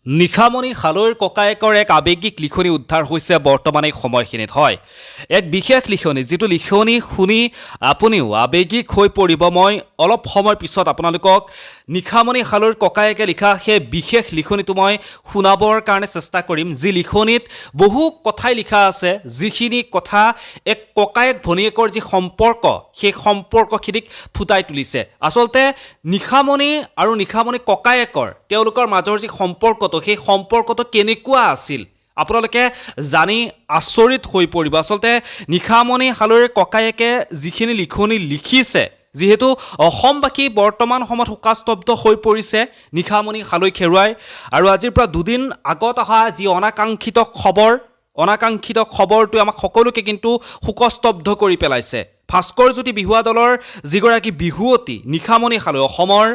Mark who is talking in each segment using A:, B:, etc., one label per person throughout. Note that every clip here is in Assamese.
A: নিশামণি হালৈৰ ককায়েকৰ এক আৱেগিক লিখনি উদ্ধাৰ হৈছে বৰ্তমান এই সময়খিনিত হয় এক বিশেষ লিখনি যেটো লিখনি শুনি আপুনিও আৱেগিক হৈ পৰিব মই অলপ সময় পিছত আপোনালোকক নিশামণি হালৈৰ ককায়েকে লিখা সেই বিশেষ লিখনিটো মই শুনাবৰ কাৰণে চেষ্টা কৰিম যি লিখনিত বহু কথাই লিখা আছে যিখিনি কথা এক ককায়েক ভনীয়েকৰ যি সম্পৰ্ক সেই সম্পৰ্কখিনিক ফুটাই তুলিছে আসলতে নিশামণি আৰু নিশামণি ককায়েকৰ তেওঁলোকৰ মাজৰ যি সম্পৰ্কটো সেই সম্পৰ্কটো কেনেকুৱা আছিল আপোনালোকে জানি আচৰিত হৈ পৰিব আসলতে নিশামণি হালৈৰ ককায়েকে যিখিনি লিখনি লিখিছে যেহেতু অসমবাসী বৰ্তমান সময়ত শোকাস্তব্ধ হৈ পৰিছে নিশামণি হালৈ খেৰুৱাই আৰু আজিৰ পৰা দুদিন আগত অহা যি অনাকাংক্ষিত খবৰটো আমাক সকলোকে কিন্তু শোকস্তব্ধ কৰি পেলাইছে ভাস্কৰজ্যোতি বিহুৱা দলৰ যিগৰাকী বিহুৱতী নিশামণি হালৈ অসমৰ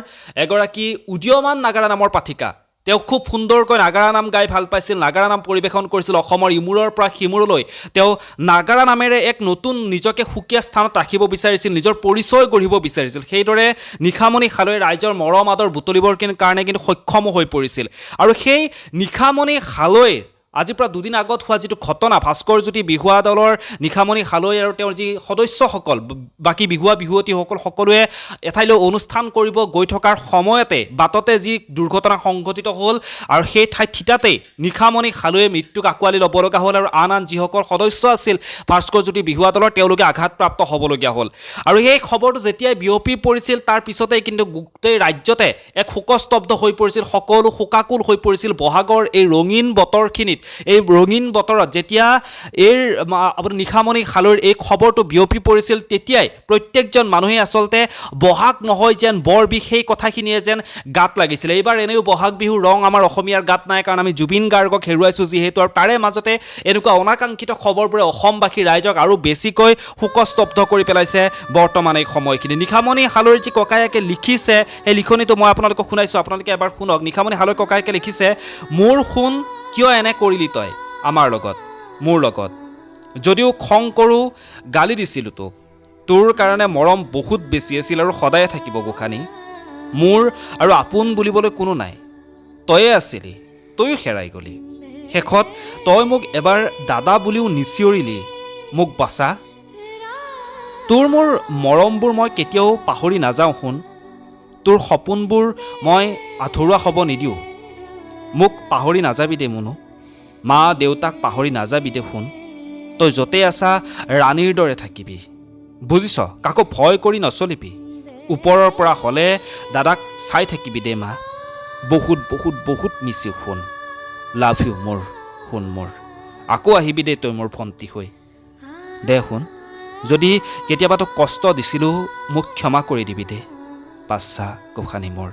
A: এগৰাকী উদীয়মান নাগাৰা নামৰ পাঠিকা তেওঁ খুব সুন্দৰকৈ নাগাৰা নাম গাই ভাল পাইছিল নাগাৰা নাম পৰিবেশন কৰিছিল অসমৰ ইমূৰৰ পৰা সিমূৰলৈ তেওঁ নাগাৰা নামেৰে এক নতুন নিজকে সুকীয়া স্থানত ৰাখিব বিচাৰিছিল নিজৰ পৰিচয় গঢ়িব বিচাৰিছিল সেইদৰে নিশামণি হালৈ ৰাইজৰ মৰম আদৰ বুটলিবৰ কাৰণে কিন্তু সক্ষম হৈ পৰিছিল আৰু সেই নিশামণি হালৈ আজি পৰা দুদিন আগত হোৱা যিটো ঘটনা ভাস্কৰজ্যোতি বিহুৱা দলৰ নিশামণি হালৈ আৰু তেওঁৰ যি সদস্যসকল বাকি বিহুৱতীসকল সকলোৱে এঠাইলৈ অনুষ্ঠান কৰিব গৈ থকাৰ সময়তে বাটতে যি দুৰ্ঘটনা সংঘটিত হ'ল আৰু সেই ঠাইত থিতাতেই নিশামণি হালৈয়ে মৃত্যুক আঁকোৱালি ল'ব লগা হ'ল আৰু আন যিসকল সদস্য আছিল ভাস্কৰজ্যোতি বিহুৱা দলৰ তেওঁলোকে আঘাতপ্ৰাপ্ত হ'বলগীয়া হ'ল আৰু এই খবৰটো যেতিয়াই বিয়পি পৰিছিল তাৰ পিছতেই কিন্তু গোটেই ৰাজ্যতে এক শোকস্তব্ধ হৈ পৰিছিল সকলো শোকাকুল হৈ পৰিছিল বহাগৰ এই ৰঙীন বতৰখিনিত এই ৰঙীন বতৰত যেতিয়া নিশামণি হালৈৰ এই খবৰটো বিয়পি পৰিছিল তেতিয়াই প্ৰত্যেকজন মানুহে আসলতে বহাগ নহয় যেন বৰ বিশেষ কথাখিনিয়ে যেন গাত লাগিছিল এইবাৰ এনেও বহাগ বিহুৰ ৰং আমাৰ অসমীয়াৰ গাত নাই কাৰণ আমি জুবিন গাৰ্গক হেৰুৱাইছোঁ যিহেতু আৰু তাৰে মাজতে এনেকুৱা অনাকাংক্ষিত খবৰবোৰে অসমবাসী ৰাইজক আৰু বেছিকৈ শোকস্তব্ধ কৰি পেলাইছে বৰ্তমান এই সময়খিনি নিশামণি হালৈৰ যি ককায়েকে লিখিছে সেই লিখনিটো মই আপোনালোকক শুনাইছোঁ আপোনালোকে এবাৰ শুনক নিশামণি হালৈৰ ককায়েকে লিখিছে মোৰ শুন কিয় এনে কৰিলি তই আমাৰ লগত মোৰ লগত যদিও খং কৰোঁ গালি দিছিলোঁ তোক তোৰ কাৰণে মৰম বহুত বেছি আছিল আৰু সদায়ে থাকিব গোখানি মোৰ আৰু আপোন বুলিবলৈ কোনো নাই তয়ে আছিলি তয়ো হেৰাই গলি শেষত তই মোক এবাৰ দাদা বুলিও নিচিঞৰিলি মোক বাচা তোৰ মোৰ মৰমবোৰ মই কেতিয়াও পাহৰি নাযাওঁ শুন তোৰ সপোনবোৰ মই আধৰুৱা হ'ব নিদিওঁ মোক পাহৰি নাযাবি দে মুনু মা দেউতাক পাহৰি নাযাবি দে শুন তই য'তে আছা ৰাণীৰ দৰে থাকিবি বুজিছ কাকো ভয় কৰি নচলিবি ওপৰৰ পৰা হ'লে দাদাক চাই থাকিবি দে মা বহুত বহুত বহুত মিছি শুন লাভ ইউ মোৰ শুন মোৰ আকৌ আহিবি দে তই মোৰ ভণ্টি হৈ দে শুন যদি কেতিয়াবা তোক কষ্ট দিছিলোঁ মোক ক্ষমা কৰি দিবি দে বাচ্চা গোসানী মোৰ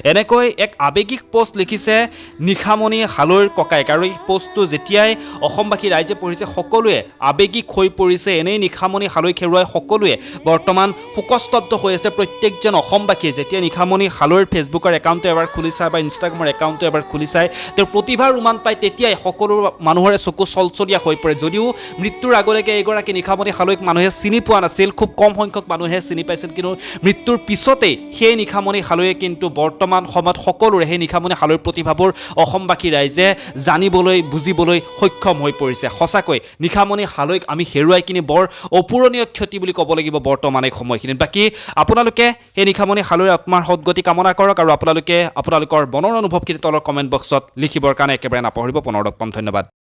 A: এনেকৈ এক আৱেগিক পোষ্ট লিখিছে নিশামণি হালৈৰ ককায়েক আৰু এই পোষ্টটো যেতিয়াই অসমবাসী ৰাইজে পঢ়িছে সকলোৱে আৱেগিক হৈ পৰিছে এনেই নিশামণি হালৈ খেৰুৱাই সকলোৱে বৰ্তমান শোকস্তব্ধ হৈ আছে প্ৰত্যেকজন অসমবাসীয়ে যেতিয়া নিশামণি হালৈৰ ফেচবুকৰ একাউণ্টটো এবাৰ খুলি চায় বা ইনষ্টাগ্ৰামৰ একাউণ্টটো এবাৰ খুলি চায় তেওঁৰ প্ৰতিভাৰ উমান পায় তেতিয়াই সকলো মানুহৰে চকু চলচলীয়া হৈ পৰে যদিও মৃত্যুৰ আগলৈকে এগৰাকী নিশামণি হালৈক মানুহে চিনি পোৱা নাছিল খুব কম সংখ্যক মানুহে চিনি পাইছিল কিন্তু মৃত্যুৰ পিছতেই সেই নিশামণি হালৈয়ে কিন্তু বৰ্তমান সময়ত সকলোৰে সেই নিশামণি হালৈৰ প্ৰতিভাবোৰ অসমবাসী ৰাইজে জানিবলৈ বুজিবলৈ সক্ষম হৈ পৰিছে সঁচাকৈ নিশামণি হালৈক আমি হেৰুৱাই কিনি বৰ অপূৰণীয় ক্ষতি বুলি ক'ব লাগিব বৰ্তমান এই সময়খিনিত বাকী আপোনালোকে সেই নিশামণি হালৈৰ আত্মাৰ সদগতি কামনা কৰক আৰু আপোনালোকে আপোনালোকৰ মনৰ অনুভৱখিনি তলৰ কমেণ্ট বক্সত লিখিবৰ কাৰণে একেবাৰে নাপাহৰিব পুনৰ লগ পাম ধন্যবাদ